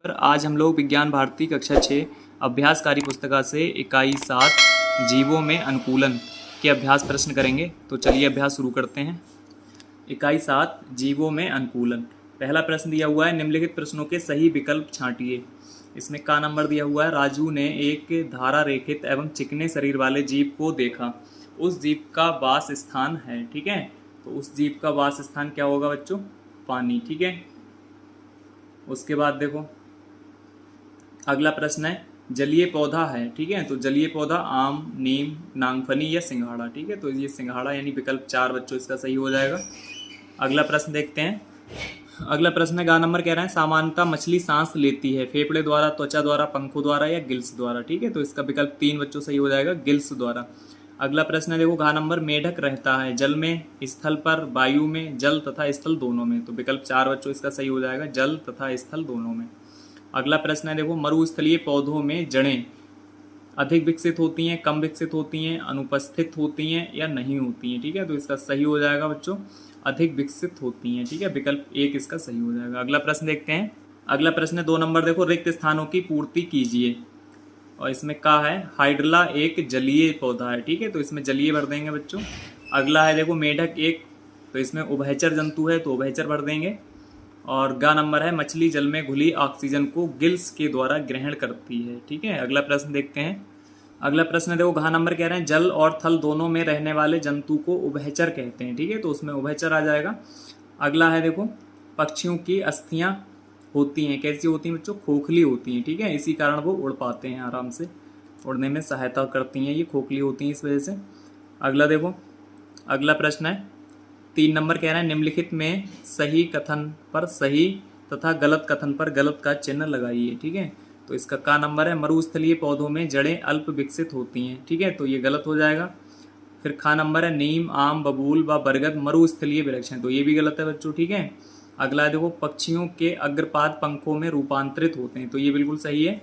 पर आज हम लोग विज्ञान भारती कक्षा 6 अभ्यासकारी पुस्तिका से इकाई 7 जीवों में अनुकूलन के अभ्यास प्रश्न करेंगे। तो चलिए अभ्यास शुरू करते हैं। इकाई 7 जीवों में अनुकूलन। पहला प्रश्न दिया हुआ है, निम्नलिखित प्रश्नों के सही विकल्प छांटिए। इसमें का नंबर दिया हुआ है, राजू ने एक धारा रेखित एवं चिकने शरीर वाले जीव को देखा। उस जीव का वास स्थान है, ठीक है। तो उस जीव का वास स्थान क्या होगा बच्चों? पानी, ठीक है। उसके बाद देखो अगला प्रश्न है, जलीय पौधा है, ठीक है। तो जलीय पौधा आम, नीम, नांगफनी या सिंघाड़ा, ठीक है। तो ये सिंघाड़ा यानी विकल्प 4 बच्चों इसका सही हो जाएगा। अगला प्रश्न देखते हैं। अगला प्रश्न है, गा नंबर कह रहा है, सामान्यतः मछली सांस लेती है फेफड़े द्वारा, त्वचा द्वारा, पंखों द्वारा या गिल्स द्वारा, ठीक है। तो इसका विकल्प 3 बच्चों सही हो जाएगा, गिल्स द्वारा। अगला प्रश्न है देखो, घा नंबर, मेढक रहता है जल में, स्थल पर, वायु में, जल तथा स्थल दोनों में। तो विकल्प 4 बच्चों इसका सही हो जाएगा, जल तथा स्थल दोनों में। अगला प्रश्न है देखो, मरुस्थलीय पौधों में जड़ें अधिक विकसित होती हैं, कम विकसित होती हैं, अनुपस्थित होती हैं या नहीं होती हैं, ठीक है। तो इसका सही हो जाएगा बच्चों, अधिक विकसित होती हैं, ठीक है। विकल्प 1 इसका सही हो जाएगा। अगला प्रश्न देखते हैं। अगला प्रश्न है 2 नंबर देखो, रिक्त स्थानों की पूर्ति कीजिए। और इसमें का है, हाइड्रला एक जलीय पौधा है, ठीक है। तो इसमें जलीय भर देंगे बच्चों। अगला है देखो, मेढक एक, तो इसमें उभयचर जंतु है तो उभयचर भर देंगे। और गा नंबर है, मछली जल में घुली ऑक्सीजन को गिल्स के द्वारा ग्रहण करती है, ठीक है। अगला प्रश्न देखते हैं। अगला प्रश्न देखो, घा नंबर कह रहे हैं, जल और थल दोनों में रहने वाले जंतु को उभयचर कहते हैं, ठीक है। तो उसमें उभयचर आ जाएगा। अगला है देखो, पक्षियों की अस्थियां होती हैं, कैसी होती हैं बच्चों? खोखली होती हैं, ठीक है। इसी कारण वो उड़ पाते हैं, आराम से उड़ने में सहायता करती हैं, ये खोखली होती हैं इस वजह से। अगला देखो, अगला प्रश्न है 3 नंबर कह रहा है, निम्नलिखित में सही कथन पर सही तथा गलत कथन पर गलत का चिन्ह लगाइए, ठीक है। तो इसका का नंबर है, मरुस्थलीय पौधों में जड़ें अल्प विकसित होती हैं, ठीक है। तो ये गलत हो जाएगा। फिर खा नंबर है, नीम, आम, बबूल व बरगद मरुस्थलीय वृक्ष हैं, तो ये भी गलत है बच्चों, ठीक है। अगला है देखो, पक्षियों के अग्रपाद पंखों में रूपांतरित होते हैं, तो ये बिल्कुल सही है।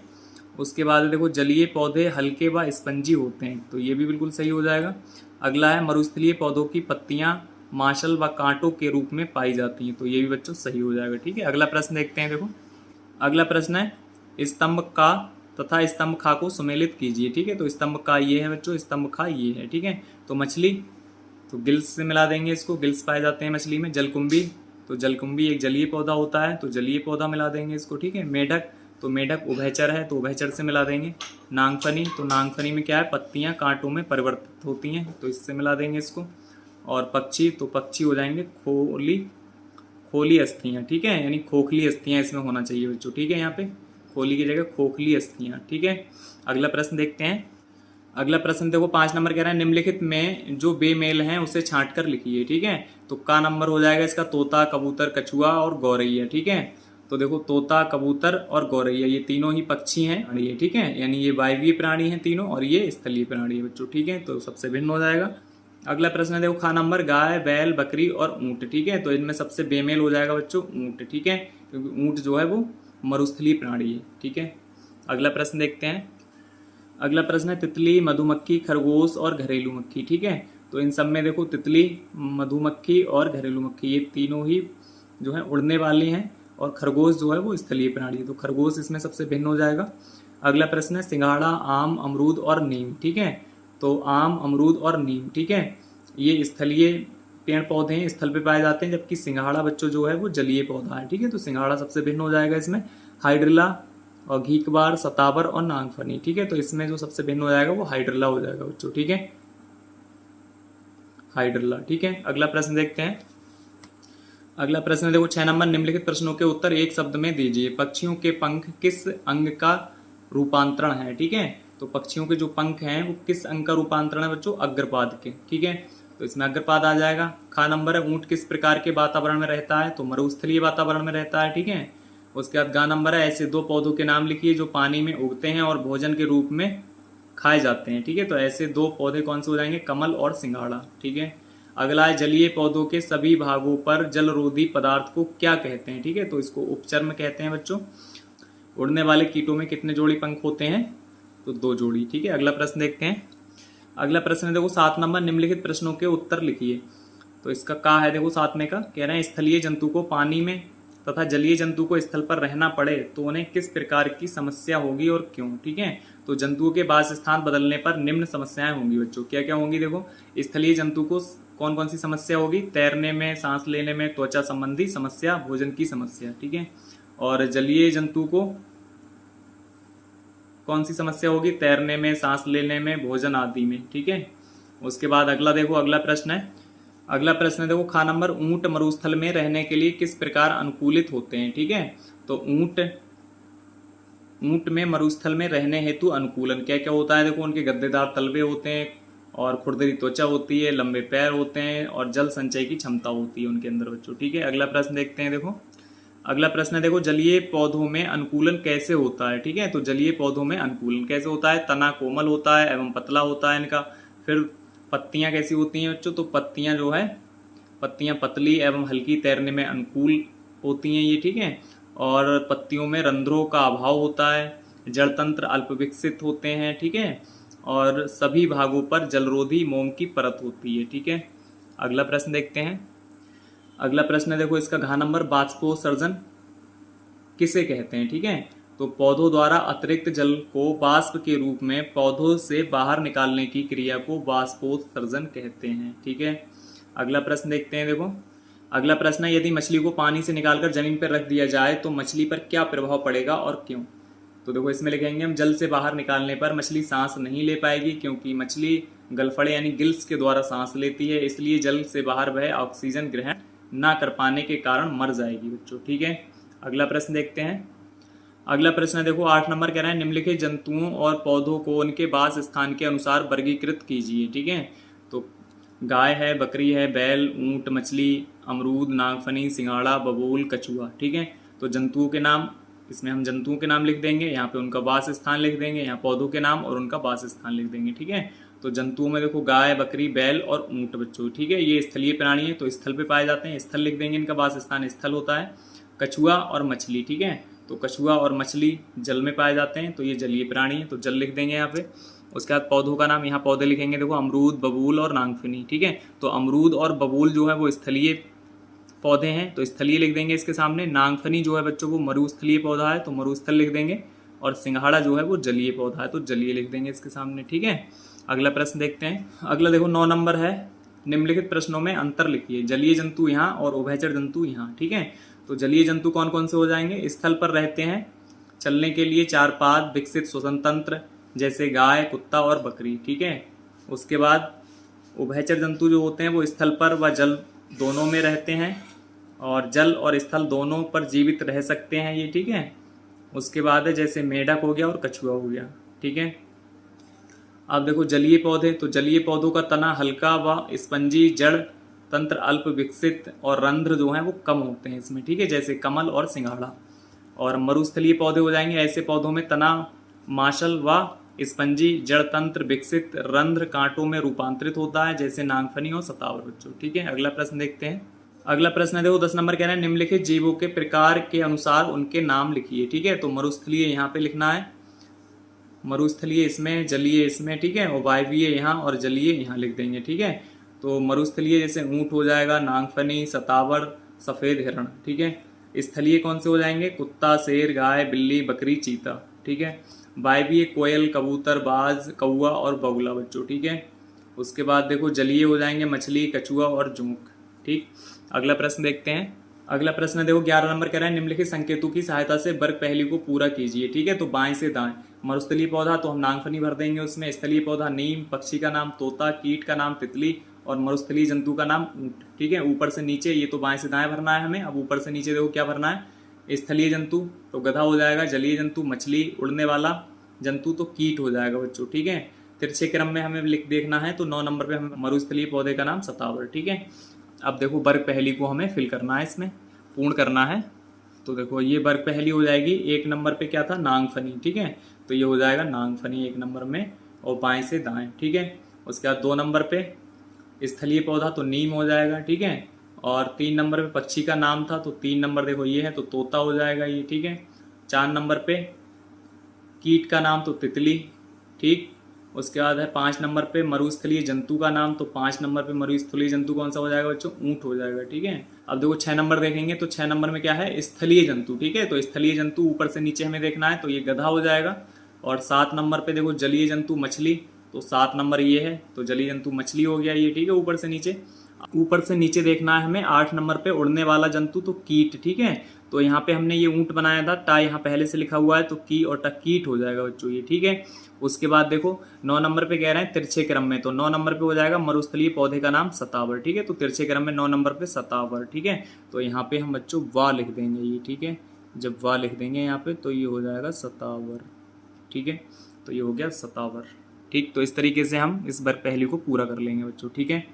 उसके बाद देखो, जलीय पौधे हल्के व स्पंजी होते हैं, तो ये भी बिल्कुल सही हो जाएगा। अगला है, मरुस्थलीय पौधों की पत्तियां माशल व कांटों के रूप में पाई जाती हैं, तो ये भी बच्चों सही हो जाएगा, ठीक है। अगला प्रश्न देखते हैं देखो। अगला प्रश्न है, स्तंभ का तथा स्तंभ खा को सुमेलित कीजिए, ठीक है। तो स्तंभ का ये है बच्चों, स्तंभ खा ये है, ठीक है। तो मछली, तो गिल्स से मिला देंगे इसको, गिल्स पाए जाते हैं मछली में। जलकुंभी, तो जलकुंभी एक जलीय पौधा होता है, तो जलीय पौधा मिला देंगे इसको, ठीक है। मेढक, तो मेढक उभयचर है, तो उभयचर से मिला देंगे। नांगफनी, तो नांगफनी में क्या है, पत्तियां कांटों में परिवर्तित होती हैं, तो इससे मिला देंगे इसको। और पक्षी, तो पक्षी हो जाएंगे खोली अस्थियां, ठीक है, यानी खोखली अस्थियां इसमें होना चाहिए बच्चों, ठीक है। यहाँ पे खोली की जगह खोखली अस्थियां, ठीक है। अगला प्रश्न देखते हैं। अगला प्रश्न देखो, 5 नंबर कह रहा है, निम्नलिखित में जो बेमेल हैं उसे छांट कर लिखिए, ठीक है। तो का नंबर हो जाएगा इसका, तोता, कबूतर, कछुआ और गौरैया, ठीक है। तो देखो, तोता, कबूतर और गौरैया ये तीनों ही पक्षी हैं, ठीक है, यानी ये वायवीय प्राणी हैं तीनों, और ये स्थलीय प्राणी है बच्चों, ठीक है। तो सबसे भिन्न हो जाएगा। अगला प्रश्न है देखो, खा नंबर, गाय, बैल, बकरी और ऊंट, ठीक है। तो इनमें सबसे बेमेल हो जाएगा बच्चों ऊंट, ठीक है, क्योंकि ऊंट जो है वो मरुस्थलीय प्राणी है, ठीक है। अगला प्रश्न देखते हैं। अगला प्रश्न है, तितली, मधुमक्खी, खरगोश और घरेलू मक्खी, ठीक है। तो इन सब में देखो, तितली, मधुमक्खी और घरेलू मक्खी ये तीनों ही जो है उड़ने वाली हैं, और खरगोश जो है वो स्थलीय प्राणी है, तो खरगोश इसमें सबसे भिन्न हो जाएगा। अगला प्रश्न है, सिंघाड़ा, आम, अमरूद और नीम, ठीक है। तो आम, अमरूद और नीम, ठीक है, ये स्थलीय पेड़ पौधे हैं, स्थल पे पाए जाते हैं, जबकि सिंघाड़ा बच्चों जो है वो जलीय पौधा है, ठीक है। तो सिंघाड़ा सबसे भिन्न हो जाएगा इसमें। हाइड्रिला और घीकबार, सतावर और नांगफनी, ठीक है। तो इसमें जो सबसे भिन्न हो जाएगा वो हाइड्रिला हो जाएगा बच्चों, ठीक है, हाइड्रिला, ठीक है। अगला प्रश्न देखते हैं। अगला प्रश्न देखो, 6 नंबर, निम्नलिखित प्रश्नों के उत्तर एक शब्द में दीजिए। पक्षियों के पंख किस अंग का रूपांतरण है, ठीक है। तो पक्षियों के जो पंख हैं वो किस अंग का रूपांतरण है बच्चों? अग्रपाद के, ठीक है। तो इसमें अग्रपाद आ जाएगा। खा नंबर है, ऊंट किस प्रकार के वातावरण में रहता है? तो मरुस्थलीय वातावरण में रहता है, ठीक है। उसके बाद गा नंबर है, ऐसे 2 पौधों के नाम लिखिए जो पानी में उगते हैं और भोजन के रूप में खाए जाते हैं, ठीक है। तो ऐसे 2 पौधे कौन से हो जाएंगे? कमल और सिंघाड़ा, ठीक है। अगला है, जलीय पौधों के सभी भागों पर जलरोधी पदार्थ को क्या कहते हैं, ठीक है। तो इसको उपचर्म कहते हैं बच्चों। उड़ने वाले कीटों में कितने जोड़ी पंख होते हैं? तो 2 जोड़ी, ठीक है। अगला प्रश्न देखते हैं। अगला प्रश्न है देखो, 7 नंबर, निम्नलिखित प्रश्नों के उत्तर लिखिए। तो इसका का है देखो, 7 में का कह रहे हैं, स्थलीय जंतु को पानी में तथा जलीय जंतु को स्थल पर रहना पड़े तो उन्हें किस प्रकार की समस्या होगी और क्यों। ठीक है, तो जंतुओं के वास स्थान बदलने पर निम्न समस्याएं होंगी बच्चों। क्या क्या होंगी देखो, स्थलीय जंतु को कौन कौन सी समस्या होगी, तैरने में, सांस लेने में, त्वचा संबंधी समस्या, भोजन की समस्या। ठीक है, और जलीय जंतु को कौन सी समस्या होगी, तैरने में, सांस लेने में, भोजन आदि में। ठीक है, उसके बाद अगला देखो, अगला प्रश्न है देखो खा नंबर, ऊंट मरुस्थल में रहने के लिए किस प्रकार अनुकूलित होते हैं। ठीक है, तो ऊंट में मरुस्थल में रहने हेतु अनुकूलन क्या क्या होता है देखो, उनके गद्देदार तलवे होते हैं और खुरदरी त्वचा होती है, लंबे पैर होते हैं और जल संचय की क्षमता होती है उनके अंदर बच्चों। ठीक है, अगला प्रश्न देखते हैं देखो, अगला प्रश्न है देखो जलीय पौधों में अनुकूलन कैसे होता है। ठीक है, तो जलीय पौधों में अनुकूलन कैसे होता है, तना कोमल होता है एवं पतला होता है इनका। फिर पत्तियां कैसी होती हैं बच्चों, तो पत्तियां जो है, पत्तियां पतली एवं हल्की, तैरने में अनुकूल होती हैं ये। ठीक है, और पत्तियों में रंध्रों का अभाव होता है, जड़ तंत्र अल्प विकसित होते हैं। ठीक है, और सभी भागों पर जलरोधी मोम की परत होती है। ठीक है, अगला प्रश्न देखते हैं, अगला प्रश्न है देखो इसका घ नंबर, बाष्पोत्सर्जन किसे कहते हैं। ठीक है, तो पौधों द्वारा अतिरिक्त जल को वाष्प के रूप में पौधों से बाहर निकालने की क्रिया को बाष्पोत्सर्जन कहते हैं। ठीक है, अगला प्रश्न देखते हैं देखो, अगला प्रश्न है यदि मछली को पानी से निकालकर जमीन पर रख दिया जाए तो मछली पर क्या प्रभाव पड़ेगा और क्यों। तो देखो इसमें लिखेंगे हम, जल से बाहर निकालने पर मछली सांस नहीं ले पाएगी क्योंकि मछली गलफड़े यानी गिल्स के द्वारा सांस लेती है, इसलिए जल से बाहर वह ऑक्सीजन ग्रहण ना कर पाने के कारण मर जाएगी बच्चों। ठीक है, अगला प्रश्न देखते हैं, अगला प्रश्न है देखो 8 नंबर कह रहा है निम्नलिखित जंतुओं और पौधों को उनके वास स्थान के अनुसार वर्गीकृत कीजिए। ठीक है, तो गाय है, बकरी है, बैल, ऊंट, मछली, अमरूद, नागफनी, सिंघाड़ा, बबूल, कछुआ। ठीक है, तो जंतुओं के नाम, इसमें हम जंतुओं के नाम लिख देंगे, यहाँ पे उनका वास स्थान लिख देंगे, यहाँ पौधों के नाम और उनका वास स्थान लिख देंगे। ठीक है, तो जंतुओं में देखो गाय, बकरी, बैल और ऊंट बच्चों। ठीक है, ये स्थलीय प्राणी है तो स्थल पे पाए जाते हैं, स्थल लिख देंगे, इनका वास स्थान स्थल होता है। कछुआ और मछली, ठीक है, तो कछुआ और मछली जल में पाए जाते हैं तो ये जलीय प्राणी है तो जल लिख देंगे यहाँ पे। उसके बाद पौधों का नाम, यहाँ पौधे लिखेंगे देखो अमरूद, बबूल और नागफनी। ठीक है, तो अमरूद और बबूल जो है वो स्थलीय पौधे हैं तो स्थलीय लिख देंगे इसके सामने। नागफनी जो है बच्चों वो मरुस्थलीय पौधा है तो मरुस्थल लिख देंगे, और सिंघाड़ा जो है वो जलीय पौधा है तो जलीय लिख देंगे इसके सामने। ठीक है, अगला प्रश्न देखते हैं, अगला देखो 9 नंबर है, निम्नलिखित प्रश्नों में अंतर लिखिए। जलीय जंतु यहाँ और उभयचर जंतु यहाँ। ठीक है, तो जलीय जंतु कौन कौन से हो जाएंगे, स्थल पर रहते हैं, चलने के लिए 4 पाद, विकसित श्वसन तंत्र जैसे गाय, कुत्ता और बकरी। ठीक है, उसके बाद उभयचर जंतु जो होते हैं वो स्थल पर व जल दोनों में रहते हैं और जल और स्थल दोनों पर जीवित रह सकते हैं ये। ठीक है, उसके बाद है जैसे मेढक हो गया और कछुआ हो गया। ठीक है, अब देखो जलीय पौधे, तो जलीय पौधों का तना हल्का व स्पंजी, जड़ तंत्र अल्प विकसित और रंध्र जो हैं वो कम होते हैं इसमें। ठीक है, जैसे कमल और सिंघाड़ा। और मरुस्थलीय पौधे हो जाएंगे, ऐसे पौधों में तना माशल व स्पंजी, जड़ तंत्र विकसित, रंध्र कांटों में रूपांतरित होता है जैसे नागफनी और सतावर बच्चों। ठीक है, अगला प्रश्न देखते हैं, अगला प्रश्न है देखो 10 नंबर कह रहे हैं निम्नलिखित जीवों के प्रकार के अनुसार उनके नाम लिखिए। ठीक है, तो मरुस्थलीय यहाँ पे लिखना है, मरुस्थलीय इसमें, जलीय इसमें। ठीक है, और वायवीय यहाँ और जलीय यहाँ लिख देंगे। ठीक है, तो मरुस्थलीय जैसे ऊंट हो जाएगा, नागफनी, सतावर, सफ़ेद हिरण। ठीक है, स्थलीय कौन से हो जाएंगे, कुत्ता, शेर, गाय, बिल्ली, बकरी, चीता। ठीक है, वायवीय कोयल, कबूतर, बाज, कौआ और बगुला बच्चों। ठीक है, उसके बाद देखो जलीय हो जाएंगे मछली, कछुआ और जोंक। ठीक, अगला प्रश्न देखते हैं, अगला प्रश्न देखो 11 नंबर कह रहा है निम्नलिखित संकेतों की सहायता से वर्ग पहली को पूरा कीजिए। ठीक है, तो बाएं से दाएं, मरुस्थलीय पौधा तो हम नागफनी भर देंगे उसमें, स्थलीय पौधा नीम, पक्षी का नाम तोता, कीट का नाम तितली और मरुस्थलीय जंतु का नाम ऊंट। ठीक है, ऊपर से नीचे, ये तो बाएं से दाएं भरना है हमें। अब ऊपर से नीचे देखो क्या भरना है, स्थलीय जंतु तो गधा हो जाएगा, जलीय जंतु मछली, उड़ने वाला जंतु तो कीट हो जाएगा बच्चों। ठीक है, तिरछे क्रम में हमें लिख देखना है तो 9 नंबर पे हमें मरुस्थलीय पौधे का नाम सतावर। ठीक है, अब देखो वर्ग पहली को हमें फिल करना है, इसमें पूर्ण करना है। तो देखो ये वर्ग पहली हो जाएगी, 1 नंबर पे क्या था, नागफनी। ठीक है, तो ये हो जाएगा नागफनी 1 नंबर में और बाएं से दाएं। ठीक है, उसके बाद 2 नंबर पे स्थलीय पौधा तो नीम हो जाएगा। ठीक है, और 3 नंबर पे पक्षी का नाम था तो 3 नंबर देखो ये है तो तोता हो जाएगा ये। ठीक है, 4 नंबर पे कीट का नाम तो तितली। ठीक, उसके बाद है 5 नंबर पे मरुस्थलीय जंतु का नाम, तो 5 नंबर पे मरुस्थलीय जंतु कौन सा हो जाएगा बच्चों? ऊंट हो जाएगा। ठीक है, अब देखो 6 नंबर देखेंगे तो 6 नंबर में क्या है? स्थलीय जंतु। ठीक है, तो स्थलीय जंतु ऊपर से नीचे हमें देखना है, तो ये गधा हो जाएगा। और 7 नंबर पे देखो जलीय जंतु मछली, तो 7 नंबर ये है, तो जलीय जंतु मछली हो गया ये। ठीक है, ऊपर से नीचे। ऊपर से नीचे देखना है हमें 8 नंबर पे उड़ने वाला जंतु, तो कीट। ठीक है, तो यहाँ पे हमने ये ऊंट बनाया था, टा यहाँ पहले से लिखा हुआ है, तो की और टा कीट हो जाएगा बच्चों ये। ठीक है, उसके बाद देखो 9 नंबर पे कह रहे हैं तिरछे क्रम में, तो 9 नंबर पे हो जाएगा मरुस्थलीय पौधे का नाम सतावर। ठीक है, तो तिरछे क्रम में 9 नंबर पे सतावर। ठीक है, तो यहाँ पे हम बच्चों वाह लिख देंगे ये। ठीक है, जब वाह लिख देंगे यहाँ पे तो ये हो जाएगा सतावर। ठीक है, तो ये हो गया सतावर। ठीक, तो इस तरीके से हम इस बार पहली को पूरा कर लेंगे बच्चों। ठीक है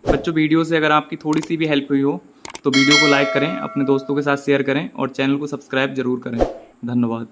बच्चों, वीडियो से अगर आपकी थोड़ी सी भी हेल्प हुई हो तो वीडियो को लाइक करें, अपने दोस्तों के साथ शेयर करें और चैनल को सब्सक्राइब जरूर करें। धन्यवाद।